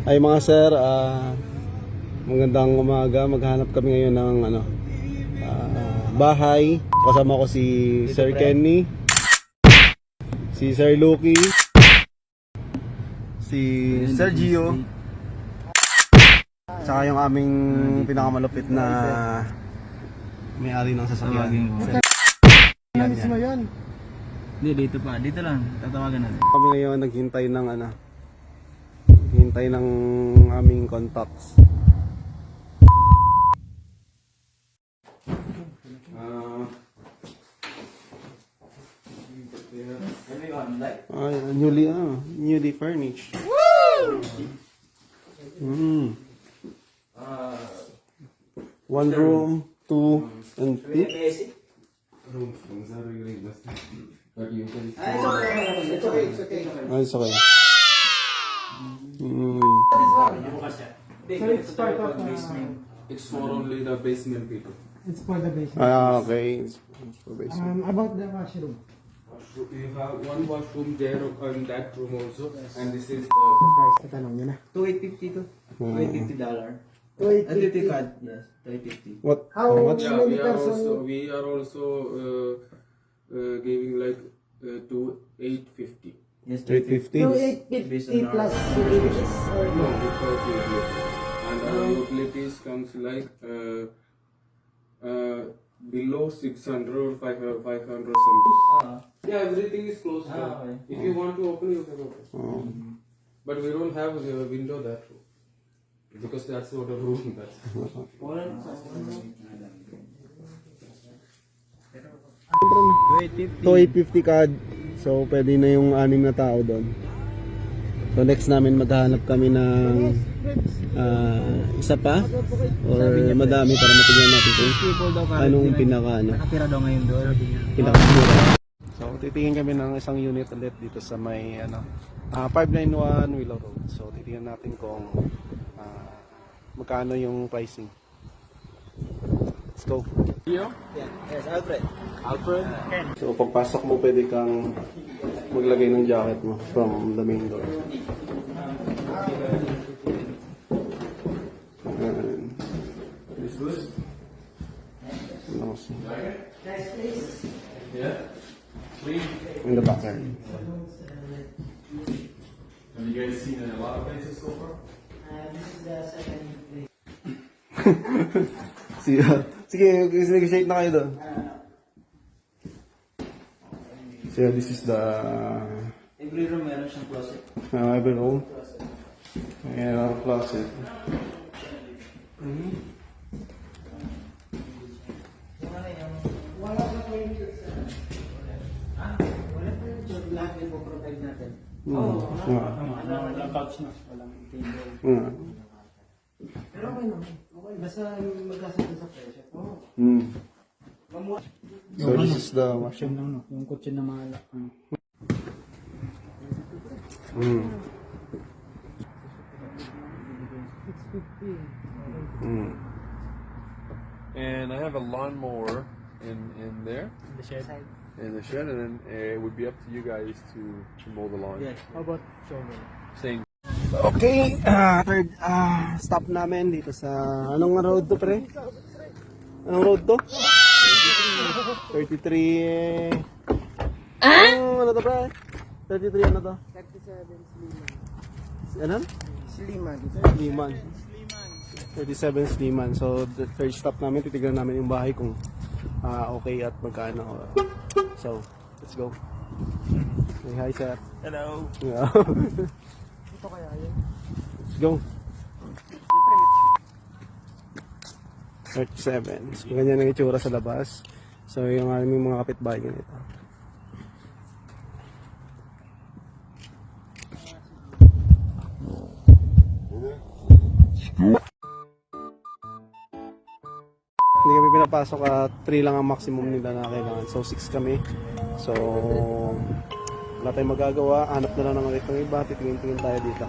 Ay mga sir, magandang umaga. Maghanap kami ngayon ng bahay. Kasama ko si Sir Kenny, si Sir Lucky, si Sir Gio, saka yung aming pinakamalupit na may-ari ng sasakyan. Mismo yun. Hindi, dito pa. Dito lang. Tatawagan natin. Kami ngayon naghintay ng hintay ng aming contacts. Newly furnished. One room, two, and three. It's okay. It's okay. So it's part of It's for only the basement people. it's for the basement. Okay. It's for basement. About the washroom. You have one washroom there and that room also, and this is the The price, tatanong nyo na. $2,850 to. $2,850. 280. Card, yes. $2,850. What? How much? yeah. many person? We are also giving like 2,850. Yes, 850. 280 plus utilities or No, no? without utilities. And our utilities comes like below 600 or 500 something. Yeah, everything is closed down. Okay. If you want to open, you can open. But we don't have a window that room. Because that's not a room. That's 2,850 card. So, pwede na yung 6 na tao doon. So, next namin maghahanap kami ng isa pa or madami para matignan natin kung People daw anong pinaka nakatira daw ngayon doon. pinakamura. So, titingin kami ng isang unit ulit dito sa may 591 Willow Road. So, titingnan natin kung magkano yung pricing. Let's go. Yes, Alfred. So, pagpasok mo, pwede kang maglagay ng jacket mo from the main door. And This good? Yeah. in the back there. Have you guys seen a lot of places so far? This is the second place. Sige, negotiate na kayo doon. So, this is the Every room meron siyang closet. every room. Ayan, closet. Wala sa furniture sa... Wala pa yung lahat yung provide natin. Walang couch na. Walang table. Pero okay naman. Okay, basta magkasama sa presyo. So, this is the washroom. Yung kutsin na malak. And I have a lawnmower in there The shed. in the shed, and then it would be up to you guys to mow the lawn. Yes. How about shovel? Saying Okay, third stop namin dito sa anong road to, pre? Anong road to? 33 ano to, pre? 33 ano to? 37 Sliman. Ano? Sliman. Sliman. 37 Sliman. So, the third stop namin, titignan namin yung bahay kung okay at magkano. So, let's go. Say hi, sir. Hello. Yeah. Ito kaya yun? Let's go. 37. So, ganyan ang itsura sa labas. So, yung aming mga kapitbahay ganito. Hindi kami pinapasok at 3 lang ang maximum nila na kailangan. So 6 kami. So wala tayong magagawa. Hanap na lang ng ulit ng iba. Titingin-tingin tayo dito.